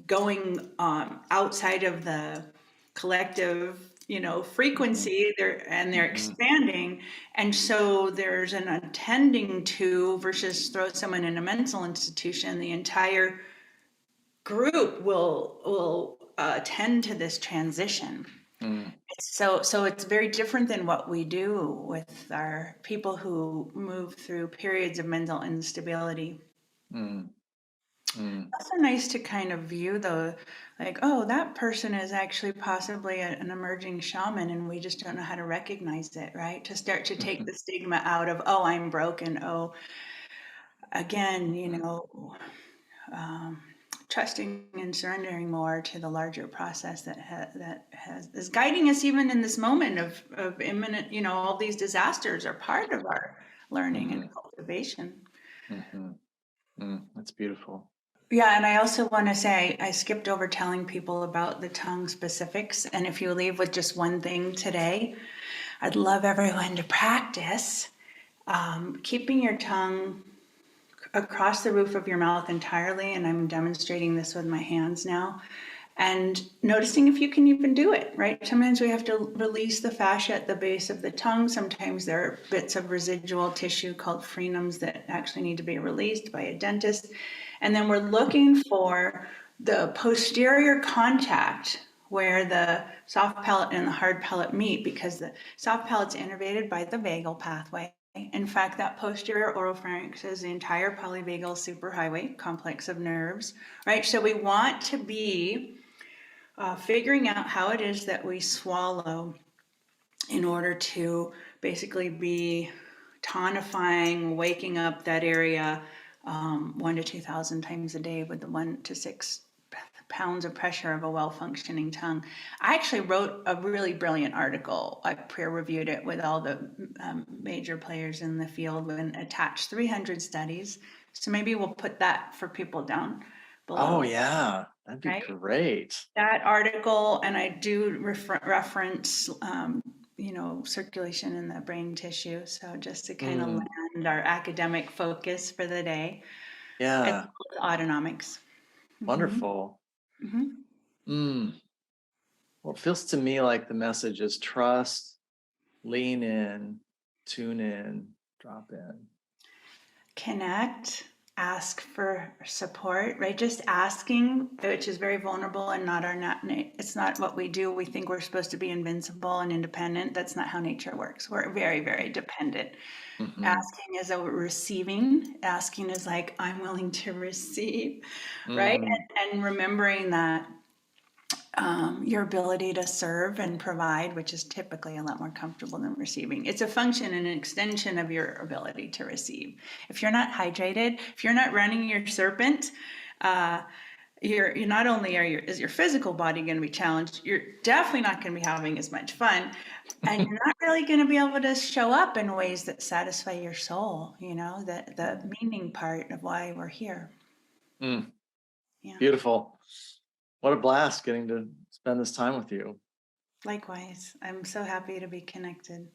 going outside of the collective, frequency. They're expanding, and so there's an attending to versus throw someone in a mental institution. The entire group will attend to this transition. So it's very different than what we do with our people who move through periods of mental instability. Also nice to kind of view like, oh, that person is actually possibly an emerging shaman and we just don't know how to recognize it, right? To start to take the stigma out of, oh, I'm broken. Oh, again, trusting and surrendering more to the larger process that is guiding us even in this moment of imminent, all these disasters are part of our learning and cultivation. That's beautiful. Yeah, and I also want to say I skipped over telling people about the tongue specifics. And if you leave with just one thing today, I'd love everyone to practice keeping your tongue across the roof of your mouth entirely. And I'm demonstrating this with my hands now. And noticing if you can even do it, right? Sometimes we have to release the fascia at the base of the tongue. Sometimes there are bits of residual tissue called frenums that actually need to be released by a dentist. And then we're looking for the posterior contact where the soft palate and the hard palate meet, because the soft palate's innervated by the vagal pathway. In fact, that posterior oropharynx is the entire polyvagal superhighway complex of nerves, right? So we want to be figuring out how it is that we swallow in order to basically be tonifying, waking up that area 1 to 2,000 times a day with the 1 to 6 pounds of pressure of a well-functioning tongue. I actually wrote a really brilliant article. I peer-reviewed it with all the major players in the field and attached 300 studies. So maybe we'll put that for people down below. Oh yeah, that'd be great. That article, and I do reference circulation in the brain tissue. So just to kind of land our academic focus for the day. Yeah. Autonomics. Wonderful. Well, it feels to me like the message is trust, lean in, tune in, drop in. Connect, ask for support, right? Just asking, which is very vulnerable and it's not what we do. We think we're supposed to be invincible and independent. That's not how nature works. We're very, very dependent. Asking is a receiving. Asking is like, I'm willing to receive, right? And remembering that your ability to serve and provide, which is typically a lot more comfortable than receiving. It's a function and an extension of your ability to receive. If you're not hydrated, if you're not running your serpent, you're not only is your physical body going to be challenged, you're definitely not going to be having as much fun, and you're not really going to be able to show up in ways that satisfy your soul. The meaning part of why we're here. Yeah. Beautiful. What a blast getting to spend this time with you. Likewise. I'm so happy to be connected.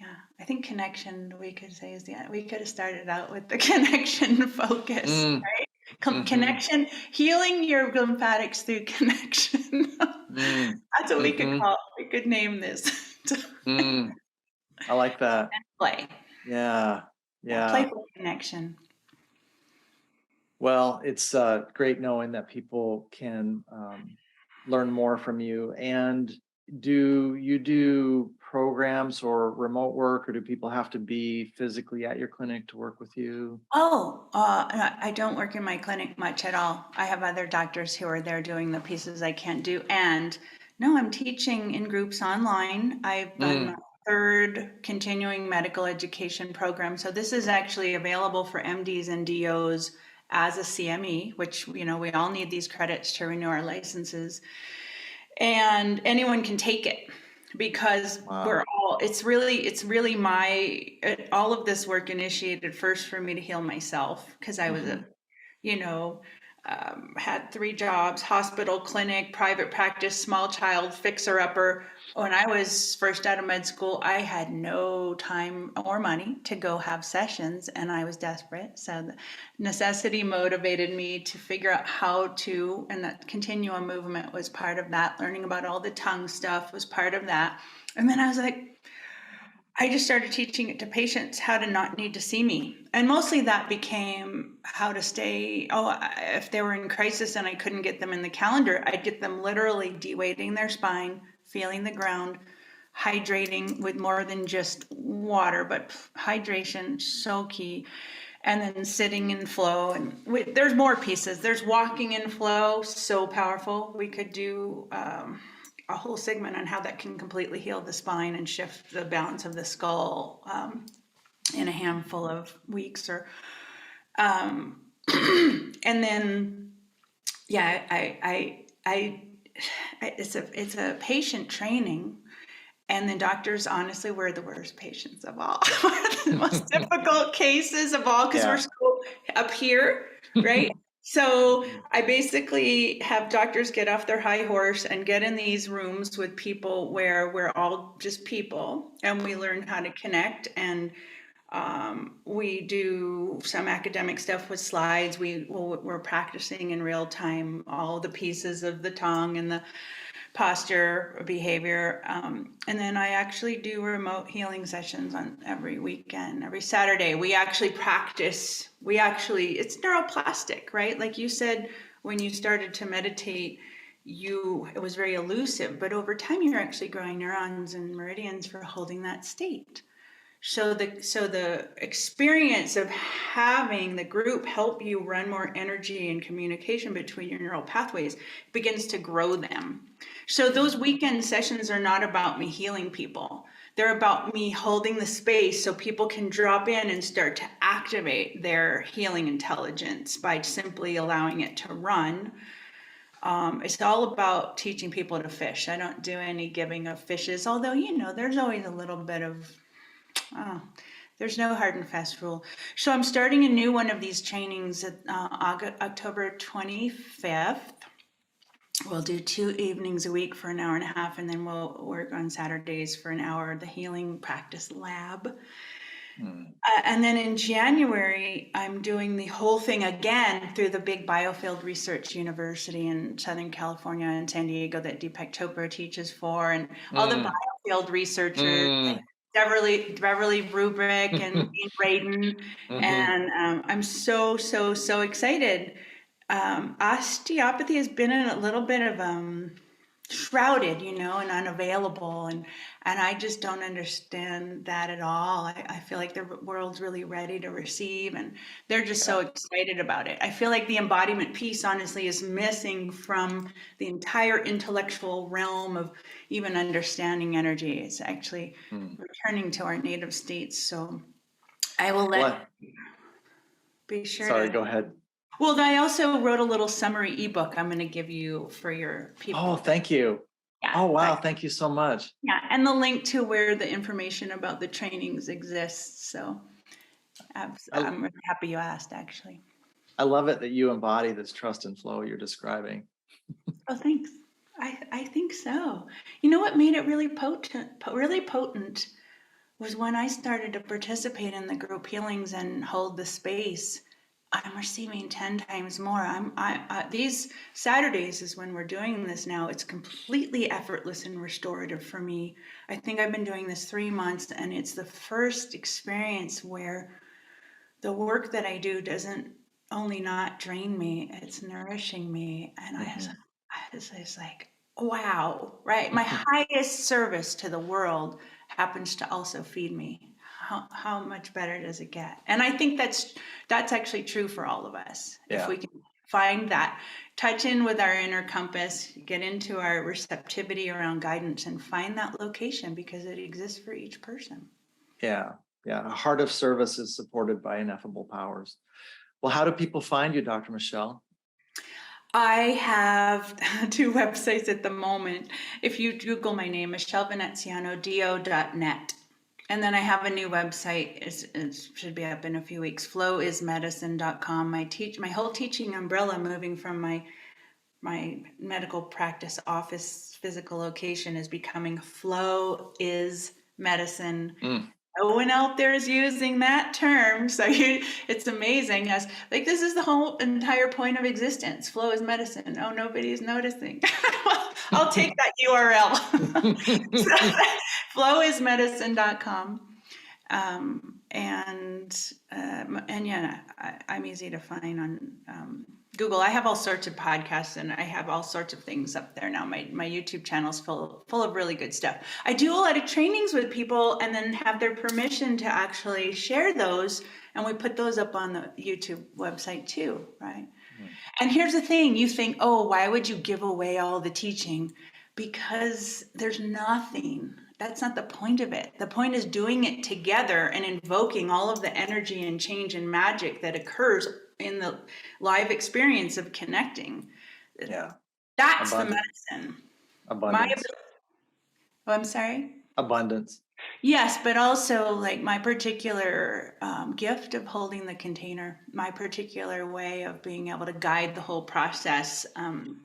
Yeah, I think connection, we could say, is we could have started out with the connection focus, Mm, right? mm-hmm, Connection, healing your lymphatics through connection. mm, That's what we could mm-hmm, call it. We could name this. mm. I like that. Play. Yeah. Yeah, Yeah. playful connection. Well, it's great knowing that people can learn more from you. And do you do programs or remote work, or do people have to be physically at your clinic to work with you? Oh, I don't work in my clinic much at all. I have other doctors who are there doing the pieces I can't do. And no, I'm teaching in groups online. I've done my Mm, third continuing medical education program. So this is actually available for MDs and DOs as a CME, which, we all need these credits to renew our licenses. And anyone can take it because wow. it's really all of this work initiated first for me to heal myself because I was Mm-hmm. you know, had 3 jobs: hospital, clinic, private practice, small child, fixer upper. When I was first out of med school, I had no time or money to go have sessions, and I was desperate. So the necessity motivated me to figure out how to, and that continuum movement was part of that. Learning about all the tongue stuff was part of that. And then I was like, I just started teaching it to patients how to not need to see me. And mostly that became how to stay. If they were in crisis and I couldn't get them in the calendar, I'd get them literally de-weighting their spine, feeling the ground, hydrating with more than just water, but hydration, so key. And then sitting in flow. And there's more pieces. There's walking in flow, so powerful. We could do a whole segment on how that can completely heal the spine and shift the balance of the skull in a handful of weeks. And then, yeah, it's a patient training. And the doctors, honestly, we're the worst patients of all. We're the most difficult cases of all because we're Yeah. so up here, right? So I basically have doctors get off their high horse and get in these rooms with people where we're all just people and we learn how to connect. And we do some academic stuff with slides. We're practicing in real time all the pieces of the tongue and the posture, behavior. And then I actually do remote healing sessions on every weekend, every Saturday. We actually practice. It's neuroplastic, right? Like you said, when you started to meditate, it was very elusive, but over time you're actually growing neurons and meridians for holding that state. So the experience of having the group help you run more energy and communication between your neural pathways begins to grow them. So those weekend sessions are not about me healing people. They're about me holding the space so people can drop in and start to activate their healing intelligence by simply allowing it to run. It's all about teaching people to fish. I don't do any giving of fishes, although, there's always a little bit of there's no hard and fast rule. So I'm starting a new one of these trainings at October 25th. We'll do 2 evenings a week for an hour and a half, and then we'll work on Saturdays for an hour, the healing practice lab. And then in January, I'm doing the whole thing again through the big biofield research university in Southern California and San Diego that Deepak Chopra teaches for, and all the biofield researchers, like Beverly Rubrick and Dean Braden. Mm-hmm. And I'm so excited. Osteopathy has been in a little bit of shrouded, and unavailable, and I just don't understand that at all. I feel like the world's really ready to receive, and they're just so excited about it. I feel like the embodiment piece, honestly, is missing from the entire intellectual realm of even understanding energy. It's actually returning to our native states. So I will be sure Sorry, to. go ahead. Well, I also wrote a little summary ebook I'm going to give you for your people. Oh, thank you. Yeah, Oh, wow. Thank you so much. yeah, and the link to where the information about the trainings exists. So I'm really happy you asked, actually. I love it that you embody this trust and flow you're describing. Oh, thanks. I think so. You know what made it really potent? was when I started to participate in the group healings and hold the space. I'm receiving 10 times more. These Saturdays is when we're doing this now. It's completely effortless and restorative for me. I think I've been doing this 3 months, and it's the first experience where the work that I do doesn't only not drain me, it's nourishing me. And it's like, wow, right? My highest service to the world happens to also feed me. How much better does it get? And I think that's actually true for all of us. Yeah. If we can find that, touch in with our inner compass, get into our receptivity around guidance, and find that location, because it exists for each person. Yeah. Yeah. A heart of service is supported by ineffable powers. Well, how do people find you, Dr. Michelle? I have 2 websites at the moment. If you Google my name, Michelle Veneziano, do.net. And then I have a new website. It should be up in a few weeks. flowismedicine.com. My whole teaching umbrella, moving from my medical practice office physical location, is becoming Flow is Medicine. No one out there is using that term, so it's amazing. As like, this is the whole entire point of existence. Flow is medicine. Oh, nobody's noticing. I'll take that URL. Flowismedicine.com. And yeah, I'm easy to find on Google. I have all sorts of podcasts, and I have all sorts of things up there now. My YouTube channel is full of really good stuff. I do a lot of trainings with people, and then have their permission to actually share those, and we put those up on the YouTube website too, right? And here's the thing: you think, oh, why would you give away all the teaching? Because there's nothing. That's not the point of it. The point is doing it together and invoking all of the energy and change and magic that occurs in the live experience of connecting. Yeah. That's Abundance. the medicine. Abundance. I'm sorry? Abundance. Yes, but also like my particular gift of holding the container, my particular way of being able to guide the whole process. And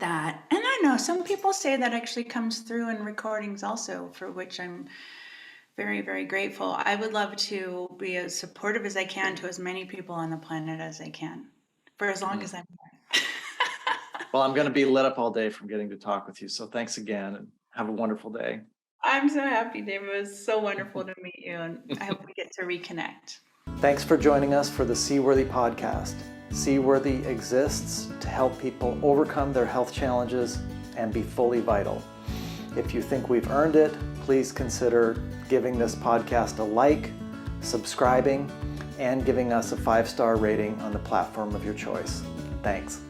I know some people say that actually comes through in recordings also, for which I'm very, very grateful. I would love to be as supportive as I can to as many people on the planet as I can, for as long as I'm here. Well, I'm going to be lit up all day from getting to talk with you. So thanks again, and have a wonderful day. I'm so happy, Dave. It was so wonderful to meet you, and I hope we get to reconnect. Thanks for joining us for the Seaworthy podcast. Seaworthy exists to help people overcome their health challenges and be fully vital. If you think we've earned it, please consider giving this podcast a like, subscribing, and giving us a 5-star rating on the platform of your choice. Thanks.